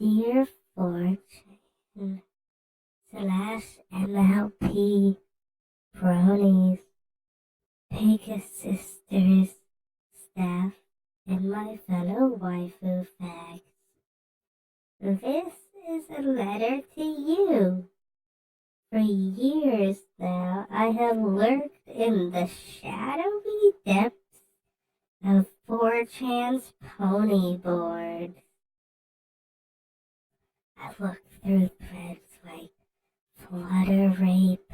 Dear Fortune slash MLP bronies, Pegasus staff, and my fellow waifu fags. This is a letter to you. For years now, I have lurked in the shadowy depths of 4chan's pony board. I looked through threads like flutter rape,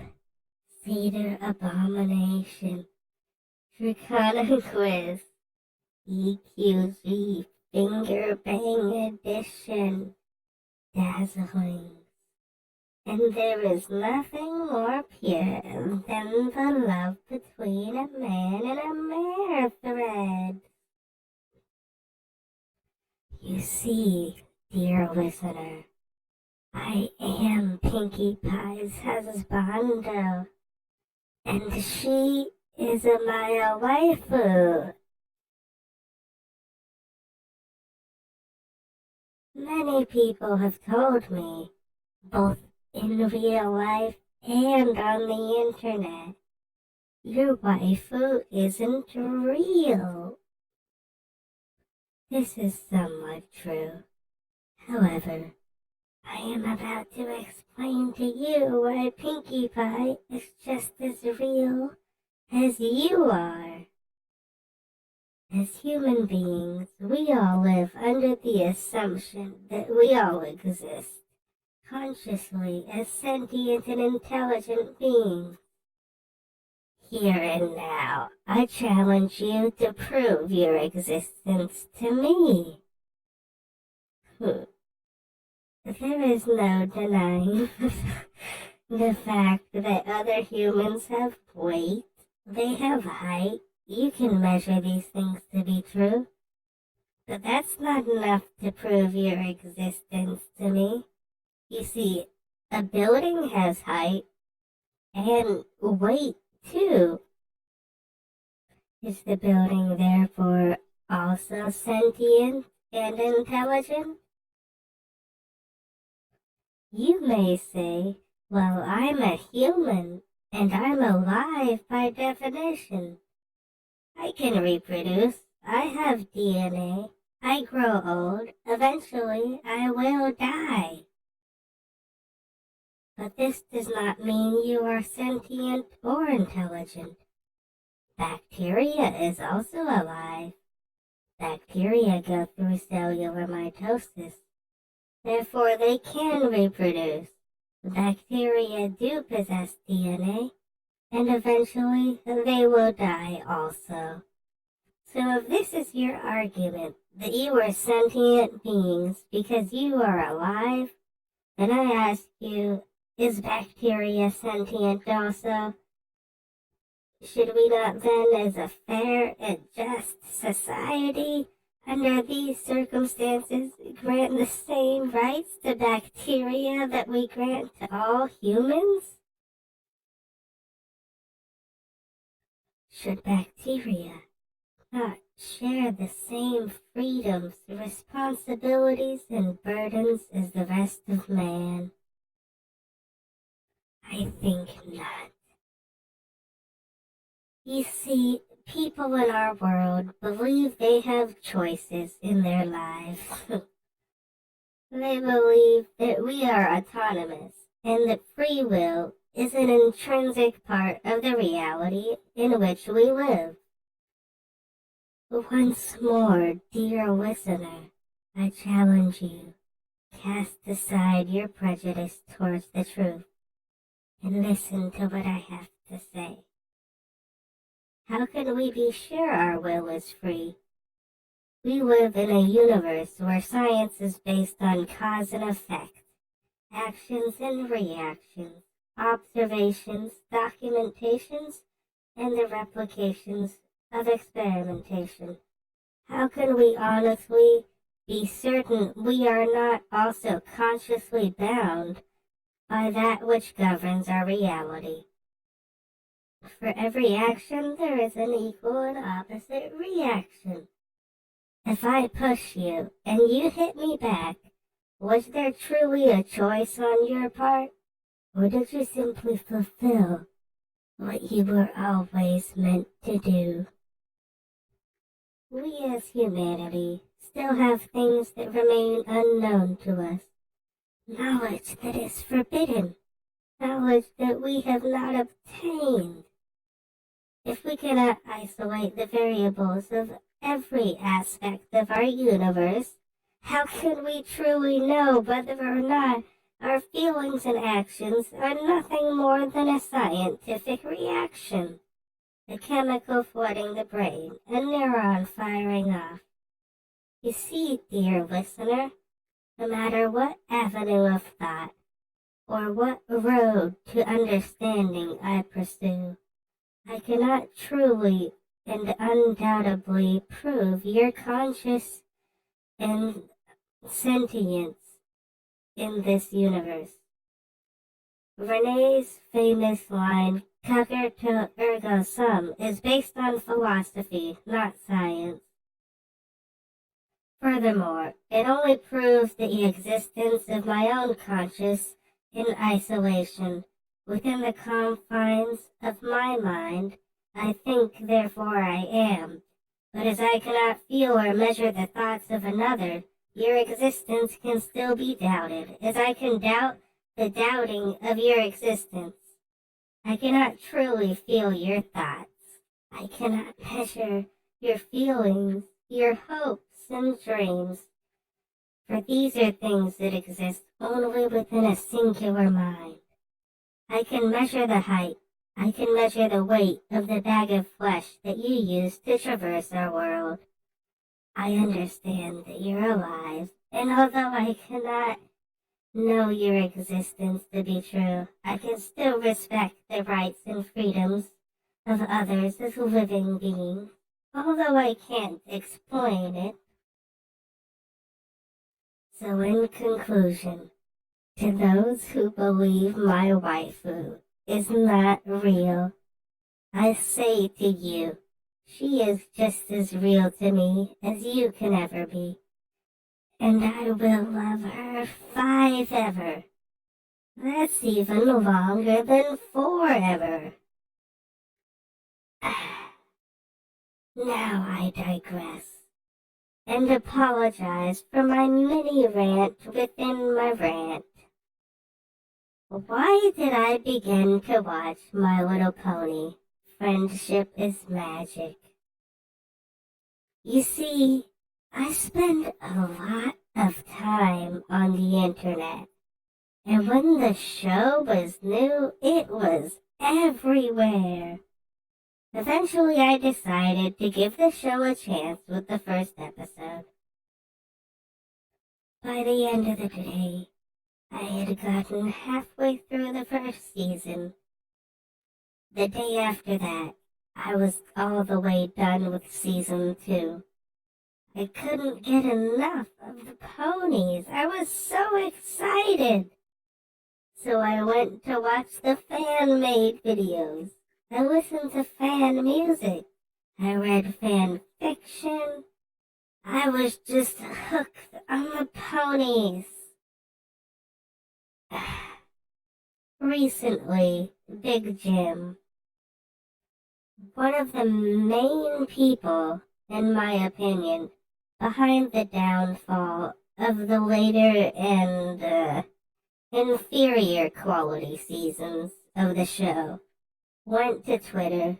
cedar abomination, Draconic quiz, EQG finger bang edition, dazzling. And there is nothing more pure than the love between a man and a mare thread. You see, dear listener, I am Pinkie Pie's husbando, and she is a Maya waifu. Many people have told me, both in real life and on the internet, your waifu isn't real. This is somewhat true. However, I am about to explain to you why Pinkie Pie is just as real as you are. As human beings, we all live under the assumption that we all exist consciously as sentient and intelligent beings. Here and now, I challenge you to prove your existence to me. There is no denying the fact that other humans have weight, they have height. You can measure these things to be true. But that's not enough to prove your existence to me. You see, a building has height and weight too. Is the building therefore also sentient and intelligent? You may say, well, I'm a human and I'm alive by definition. I can reproduce, I have DNA, I grow old, eventually I will die. But this does not mean you are sentient or intelligent. Bacteria is also alive. Bacteria go through cellular mitosis. Therefore, they can reproduce. Bacteria do possess DNA, and eventually they will die also. So if this is your argument, that you are sentient beings because you are alive, then I ask you, is bacteria sentient also? Should we not then, as a fair and just society, under these circumstances, grant the same rights to bacteria that we grant to all humans? Should bacteria not share the same freedoms, responsibilities, and burdens as the rest of man? I think not. You see, people in our world believe they have choices in their lives. They believe that we are autonomous and that free will is an intrinsic part of the reality in which we live. Once more, dear listener, I challenge you, cast aside your prejudice towards the truth and listen to what I have to say. How can we be sure our will is free? We live in a universe where science is based on cause and effect, actions and reactions, observations, documentations, and the replications of experimentation. How can we honestly be certain we are not also consciously bound by that which governs our reality? For every action, there is an equal and opposite reaction. If I push you and you hit me back, Was there truly a choice on your part? Or did you simply fulfill what you were always meant to do? We as humanity still have things that remain unknown to us. Knowledge that is forbidden. Knowledge that we have not obtained. If we cannot isolate the variables of every aspect of our universe, how can we truly know whether or not our feelings and actions are nothing more than a scientific reaction? A chemical flooding the brain, a neuron firing off. You see, dear listener, no matter what avenue of thought or what road to understanding I pursue, I cannot truly and undoubtedly prove your conscious and sentience in this universe. Renee's famous line, Cogito ergo sum, is based on philosophy, not science. Furthermore, it only proves the existence of my own conscious in isolation. Within the confines of my mind, I think, therefore I am. But as I cannot feel or measure the thoughts of another, your existence can still be doubted, as I can doubt the doubting of your existence. I cannot truly feel your thoughts. I cannot measure your feelings, your hopes and dreams. For these are things that exist only within a singular mind. I can measure the height. I can measure the weight of the bag of flesh that you use to traverse our world. I understand that you're alive, and although I cannot know your existence to be true, I can still respect the rights and freedoms of others as living beings, although I can't explain it. So in conclusion, to those who believe my waifu is not real, I say to you, she is just as real to me as you can ever be. And I will love her 5 ever. That's even longer than 4 ever. Now I digress, and apologize for my mini rant within my rant. Why did I begin to watch My Little Pony? Friendship is Magic. You see, I spend a lot of time on the internet, and when the show was new, it was everywhere. Eventually, I decided to give the show a chance with the first episode. By the end of the day, I had gotten halfway through the first season. The day after that, I was all the way done with season 2. I couldn't get enough of the ponies. I was so excited. So I went to watch the fan-made videos. I listened to fan music. I read fan fiction. I was just hooked on the ponies. Recently, Big Jim, one of the main people, in my opinion, behind the downfall of the later and inferior quality seasons of the show, went to Twitter,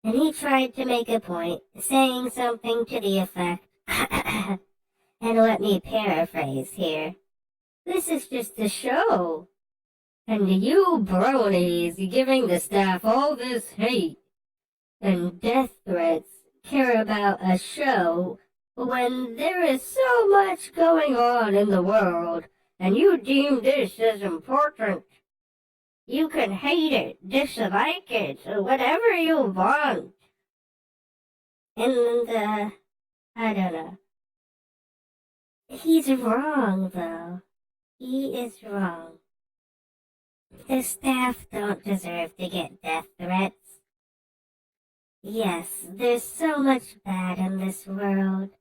and he tried to make a point, saying something to the effect, and let me paraphrase here, "This is just a show, and you bronies giving the staff all this hate and death threats care about a show when there is so much going on in the world, and you deem this as important. You can hate it, dislike it, or whatever you want." And, I don't know. He's wrong, though. He is wrong. The staff don't deserve to get death threats. Yes, there's so much bad in this world,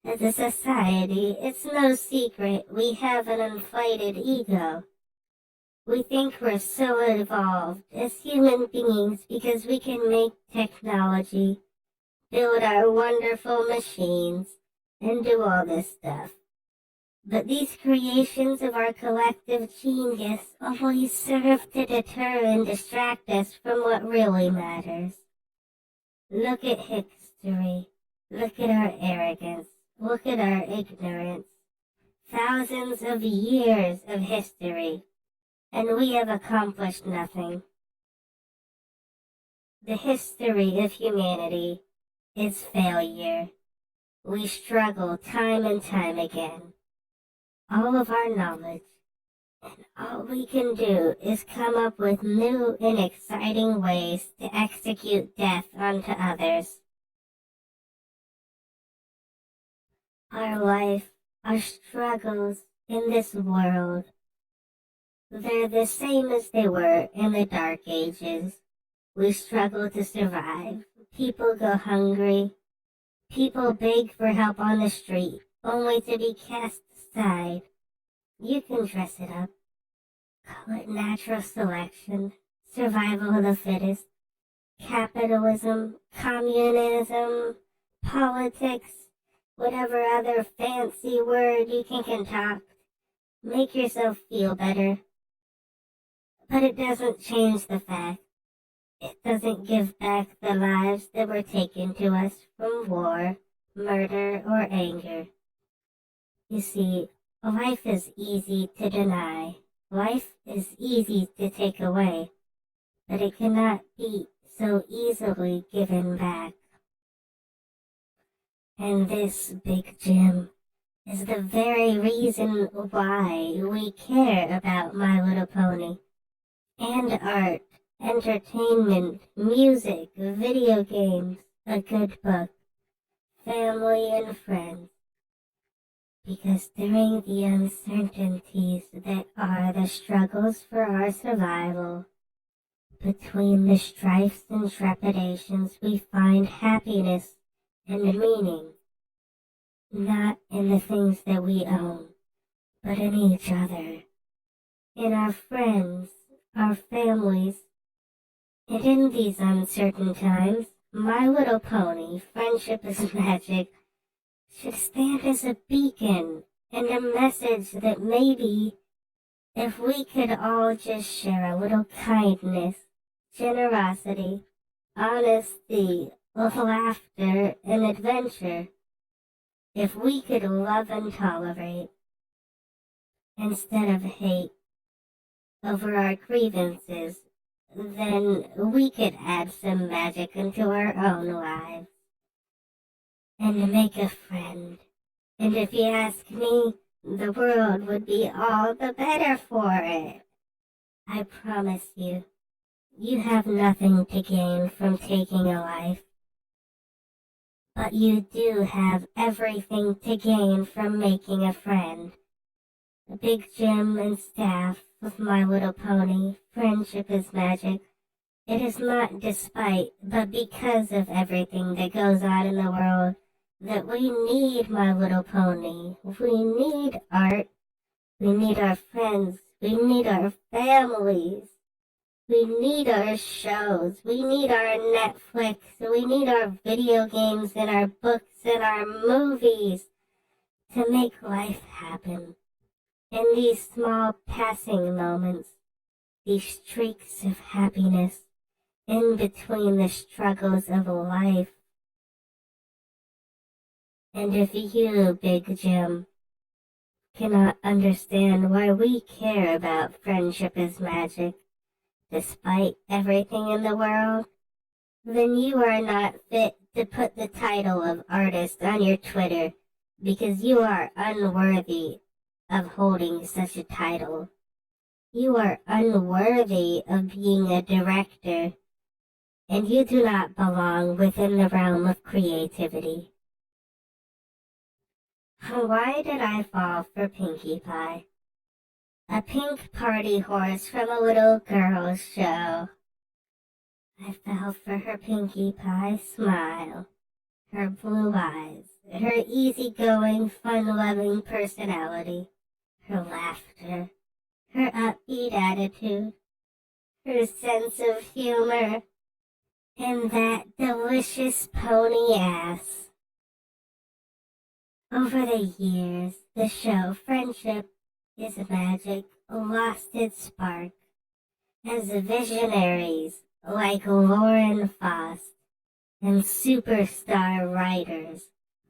As a society, it's no secret we have an inflated ego. We think we're so evolved as human beings because we can make technology, build our wonderful machines, and do all this stuff. But these creations of our collective genius always serve to deter and distract us from what really matters. Look at history. Look at our arrogance. Look at our ignorance. Thousands of years of history, and we have accomplished nothing. The history of humanity is failure. We struggle time and time again. All of our knowledge, and all we can do is come up with new and exciting ways to execute death onto others. Our life, our struggles in this world, they're the same as they were in the Dark Ages. We struggle to survive. People go hungry. People beg for help on the street, only to be cast aside. You can dress it up. Call it natural selection, survival of the fittest, capitalism, communism, politics, whatever other fancy word you can concoct. Make yourself feel better. But it doesn't change the fact. It doesn't give back the lives that were taken to us from war, murder, or anger. You see, life is easy to deny. Life is easy to take away, but it cannot be so easily given back. And this, Big Jim, is the very reason why we care about My Little Pony. And art, entertainment, music, video games, a good book, family and friends. Because during the uncertainties that are the struggles for our survival, between the strifes and trepidations we find happiness and meaning, not in the things that we own, but in each other, in our friends, our families. And in these uncertain times, My Little Pony, Friendship is Magic, should stand as a beacon and a message that maybe if we could all just share a little kindness, generosity, honesty, laughter, and adventure, if we could love and tolerate, instead of hate, over our grievances, then we could add some magic into our own lives and make a friend. And if you ask me, the world would be all the better for it. I promise you, you have nothing to gain from taking a life. But you do have everything to gain from making a friend. Big Jim and staff of My Little Pony, Friendship is Magic. It is not despite, but because of everything that goes on in the world that we need My Little Pony. We need art. We need our friends. We need our families. We need our shows. We need our Netflix. We need our video games and our books and our movies to make life happen. In these small passing moments, these streaks of happiness in between the struggles of life. And if you, Big Jim, cannot understand why we care about Friendship is Magic, despite everything in the world, then you are not fit to put the title of artist on your Twitter because you are unworthy of holding such a title. You are unworthy of being a director, and you do not belong within the realm of creativity. Why did I fall for Pinkie Pie? A pink party horse from a little girl's show. I fell for her Pinkie Pie smile, her blue eyes, her easygoing, fun-loving personality, her laughter, her upbeat attitude, her sense of humor, and that delicious pony ass. Over the years, the show Friendship is Magic lost its spark as visionaries like Lauren Faust and superstar writers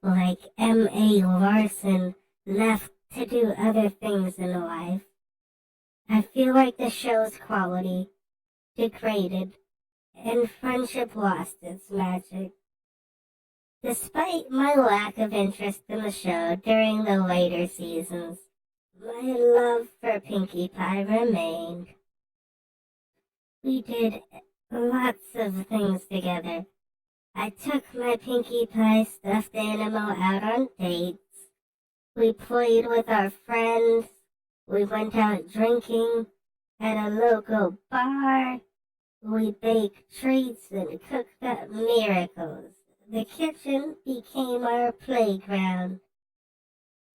like M.A. Larson left to do other things in life. I feel like the show's quality degraded and Friendship lost its magic. Despite my lack of interest in the show during the later seasons, my love for Pinkie Pie remained. We did lots of things together. I took my Pinkie Pie stuffed animal out on dates. We played with our friends. We went out drinking at a local bar. We baked treats and cooked up miracles. The kitchen became our playground.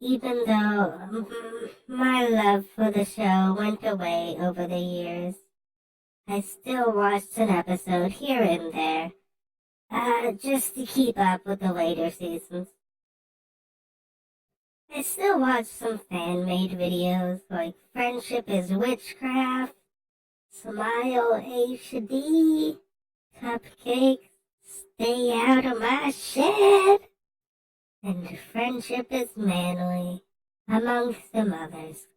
Even though my love for the show went away over the years, I still watched an episode here and there, just to keep up with the later seasons. I still watch some fan-made videos like Friendship is Witchcraft, Smile HD, Cupcakes, Stay Out of My Shed, and Friendship is Manly, among some others.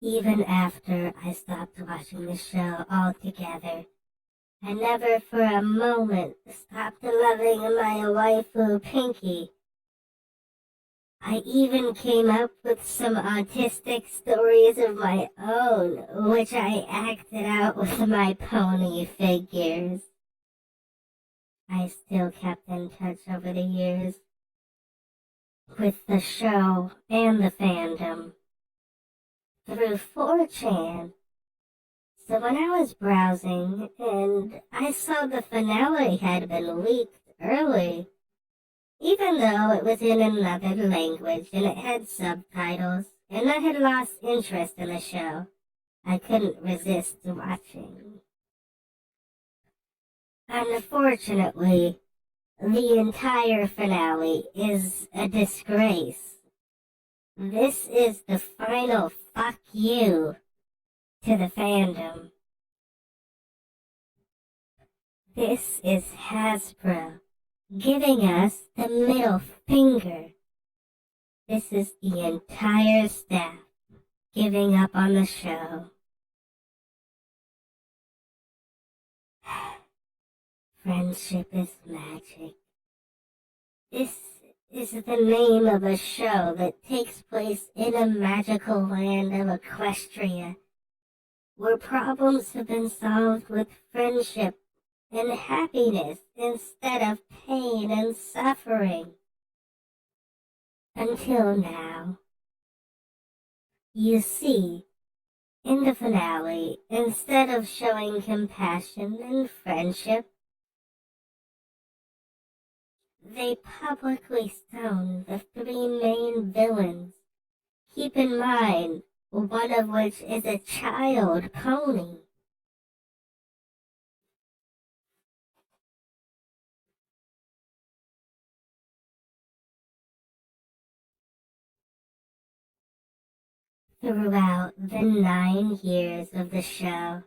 Even after I stopped watching the show altogether, I never for a moment stopped loving my waifu Pinkie. I even came up with some autistic stories of my own, which I acted out with my pony figures. I still kept in touch over the years with the show and the fandom through 4chan. So when I was browsing and I saw the finale had been leaked early, even though it was in another language and it had subtitles, and I had lost interest in the show, I couldn't resist watching. Unfortunately, the entire finale is a disgrace. This is the final fuck you to the fandom. This is Hasbro giving us the middle finger. This is the entire staff giving up on the show. Friendship is magic. This is the name of a show that takes place in a magical land of Equestria, where problems have been solved with friendship and happiness instead of pain and suffering. Until now. You see, in the finale, instead of showing compassion and friendship, they publicly stone the three main villains. Keep in mind, one of which is a child pony. Throughout the 9 years of the show,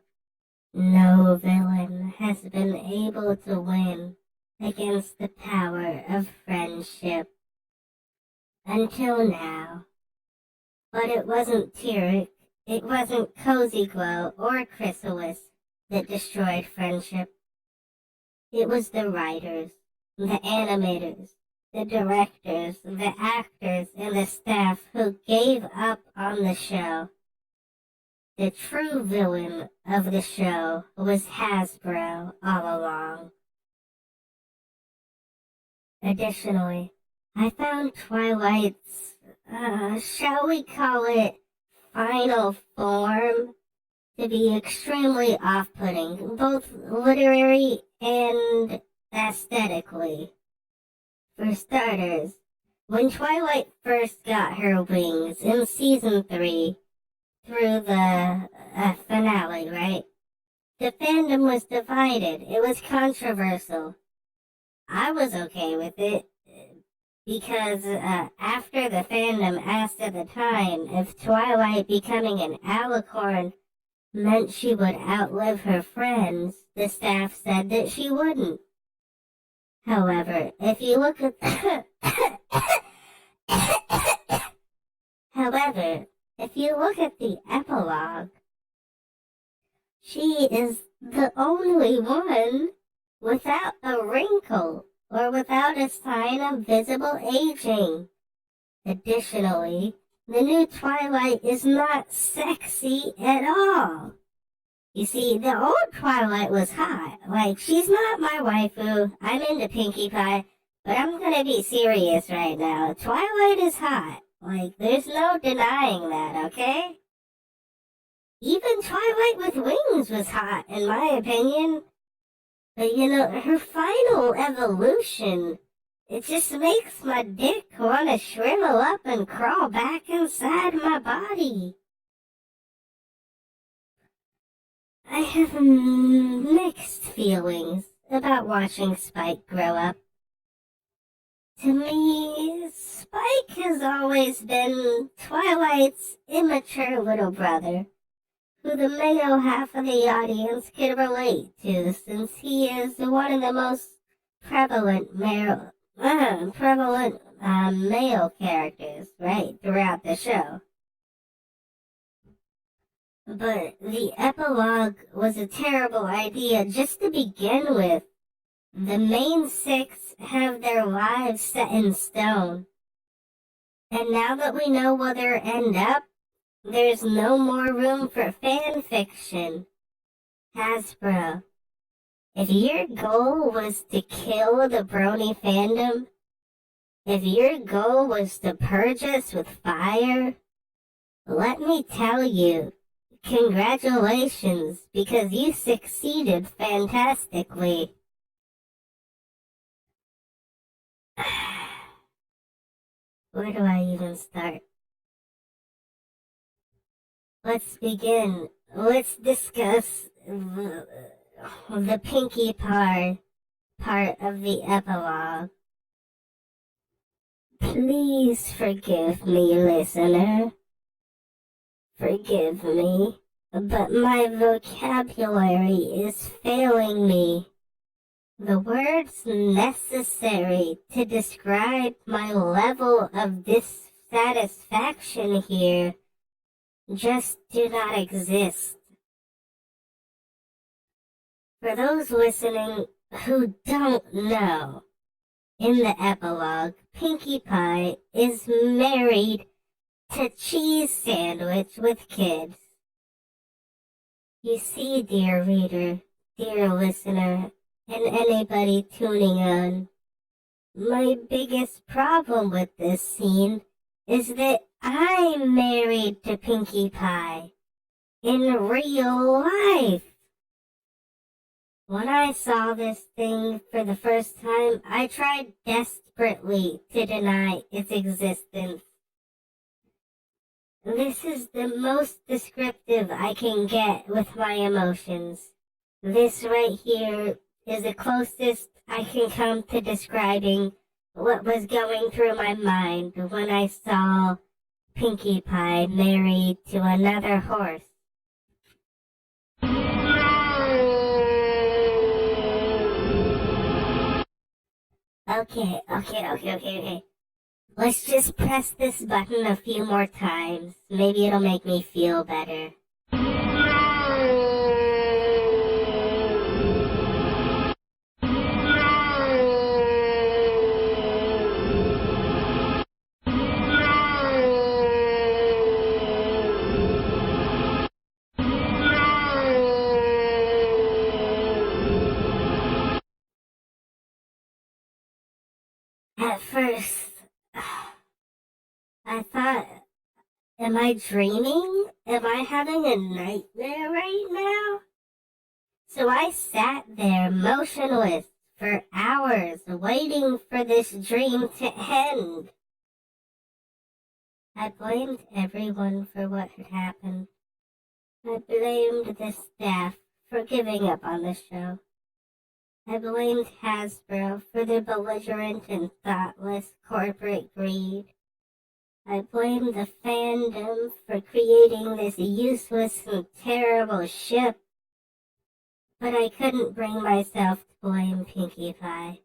no villain has been able to win against the power of friendship. Until now. But it wasn't Tyrek, it wasn't Cozy Glow or Chrysalis that destroyed friendship. It was the writers, the animators, the directors, the actors, and the staff who gave up on the show. The true villain of the show was Hasbro all along. Additionally, I found Twilight's, shall we call it, final form to be extremely off-putting, both literary and aesthetically. For starters, when Twilight first got her wings in season 3 through the finale, right? The fandom was divided. It was controversial. I was okay with it because after the fandom asked at the time if Twilight becoming an alicorn meant she would outlive her friends, the staff said that she wouldn't. However, if you look at However, if you look at the epilogue, she is the only one without a wrinkle or without a sign of visible aging. Additionally, the new Twilight is not sexy at all. You see, the old Twilight was hot. Like, she's not my waifu. I'm into Pinkie Pie, but I'm gonna be serious right now. Twilight is hot. Like, there's no denying that, okay? Even Twilight with wings was hot, in my opinion. But you know, her final evolution, it just makes my dick want to shrivel up and crawl back inside my body. I have mixed feelings about watching Spike grow up. To me, Spike has always been Twilight's immature little brother, who the male half of the audience can relate to, since he is one of the most prevalent male characters, right, throughout the show. But the epilogue was a terrible idea just to begin with. The main 6 have their lives set in stone. And now that we know where they'll end up, there's no more room for fan fiction. Hasbro, if your goal was to kill the Brony fandom, if your goal was to purge us with fire, let me tell you, congratulations, because you succeeded fantastically. Where do I even start? Let's begin. Let's discuss the Pinkie Pie part of the epilogue. Please forgive me, listener. Forgive me, but my vocabulary is failing me. The words necessary to describe my level of dissatisfaction here just do not exist. For those listening who don't know, in the epilogue, Pinkie Pie is married to Cheese Sandwich with kids. You see, dear reader, dear listener, and anybody tuning on, my biggest problem with this scene is that I'm married to Pinkie Pie in real life. When I saw this thing for the first time, I tried desperately to deny its existence. This is the most descriptive I can get with my emotions. This right here is the closest I can come to describing what was going through my mind when I saw Pinkie Pie married to another horse. Okay. Let's just press this button a few more times. Maybe it'll make me feel better. At first, I thought, am I dreaming? Am I having a nightmare right now? So I sat there motionless for hours waiting for this dream to end. I blamed everyone for what had happened. I blamed the staff for giving up on the show. I blamed Hasbro for their belligerent and thoughtless corporate greed. I blamed the fandom for creating this useless and terrible ship. But I couldn't bring myself to blame Pinkie Pie.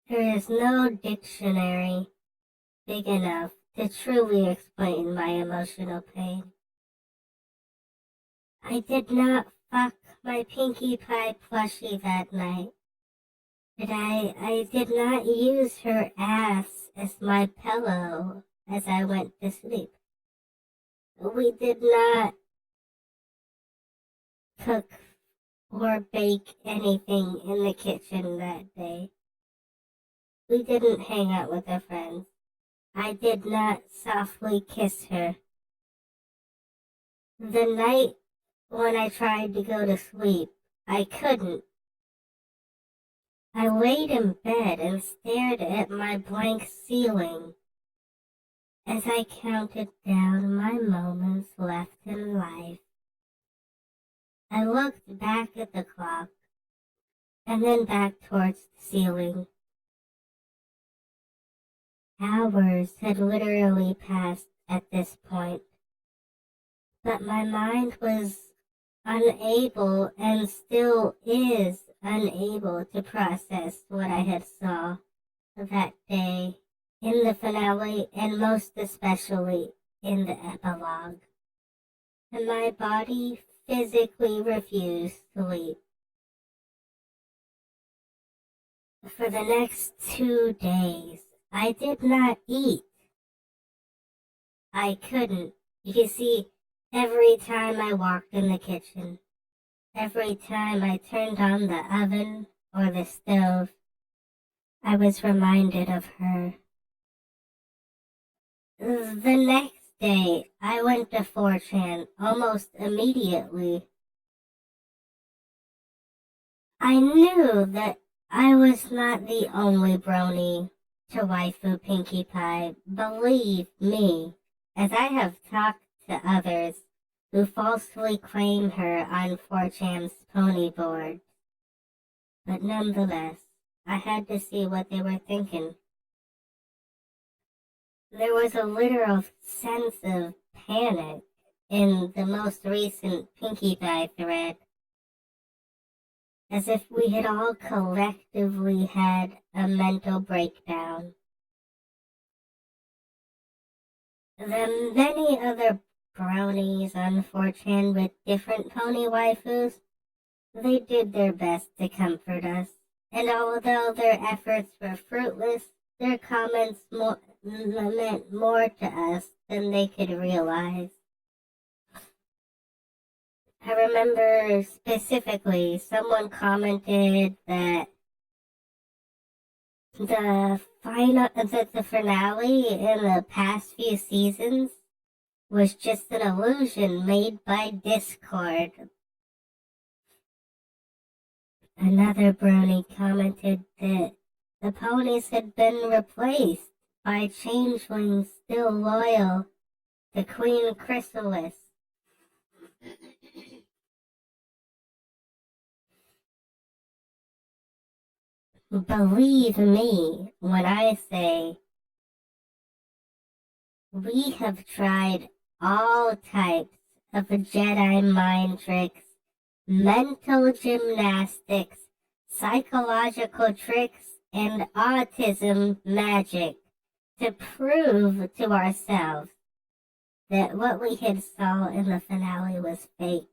There is no dictionary big enough to truly explain my emotional pain. I did not fuck my Pinkie Pie plushie that night. But I did not use her ass as my pillow as I went to sleep. We did not cook or bake anything in the kitchen that day. We didn't hang out with our friends. I did not softly kiss her. The night when I tried to go to sleep, I couldn't. I laid in bed and stared at my blank ceiling as I counted down my moments left in life. I looked back at the clock and then back towards the ceiling. Hours had literally passed at this point, but my mind was unable and still is unable to process what I had saw that day in the finale and most especially in the epilogue. And my body physically refused to leave. For the next 2 days, I did not eat. I couldn't. You see, every time I walked in the kitchen, every time I turned on the oven or the stove, I was reminded of her. The next day, I went to 4chan almost immediately. I knew that I was not the only brony to waifu Pinkie Pie. Believe me, as I have talked to others who falsely claim her on 4chan's pony board. But nonetheless, I had to see what they were thinking. There was a literal sense of panic in the most recent Pinkie Pie thread, as if we had all collectively had a mental breakdown. The many other brownies on 4chan with different pony waifus, they did their best to comfort us, and although their efforts were fruitless, their comments meant more to us than they could realize. I remember specifically someone commented that the finale in the past few seasons was just an illusion made by Discord. Another brony commented that the ponies had been replaced by changelings still loyal to Queen Chrysalis. Believe me when I say we have tried all types of Jedi mind tricks, mental gymnastics, psychological tricks, and autism magic to prove to ourselves that what we had saw in the finale was fake.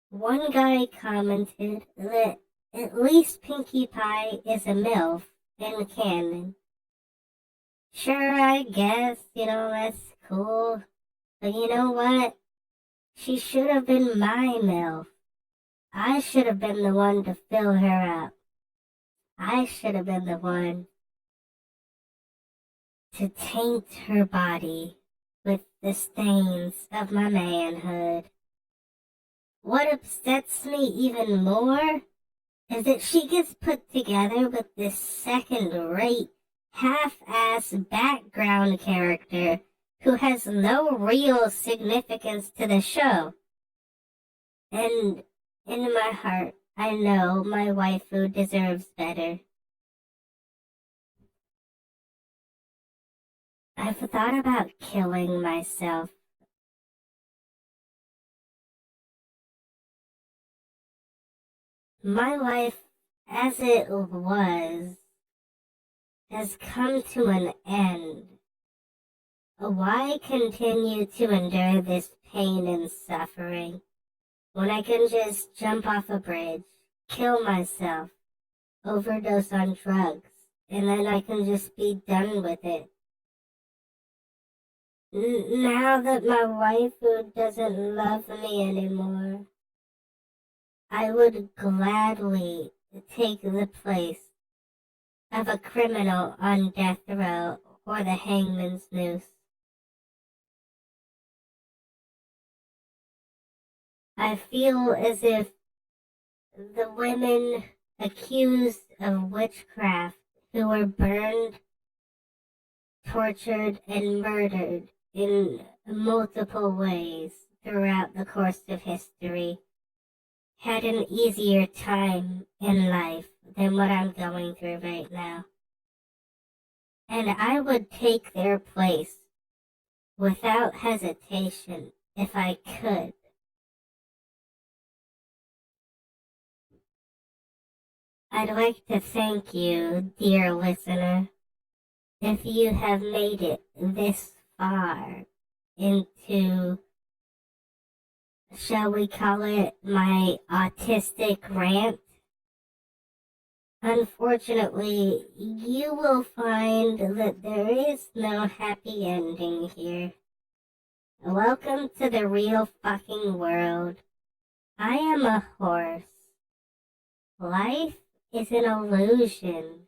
One guy commented that at least Pinkie Pie is a MILF in canon. Sure, I guess, that's cool. But you know what? She should have been my MILF. I should have been the one to fill her up. I should have been the one to taint her body with the stains of my manhood. what upsets me even more is that she gets put together with this second-rate, half-ass background character who has no real significance to the show. And in my heart, I know my waifu deserves better. I've thought about killing myself. My life, as it was, has come to an end. Why continue to endure this pain and suffering when I can just jump off a bridge, kill myself, overdose on drugs, and then I can just be done with it? Now that my waifu doesn't love me anymore, I would gladly take the place of a criminal on death row or the hangman's noose. I feel as if the women accused of witchcraft who were burned, tortured, and murdered in multiple ways throughout the course of history had an easier time in life than what I'm going through right now. And I would take their place without hesitation if I could. I'd like to thank you, dear listener, if you have made it this far into, shall we call it, my autistic rant. Unfortunately, you will find that there is no happy ending here. Welcome to the real fucking world. I am a horse. Life is an illusion.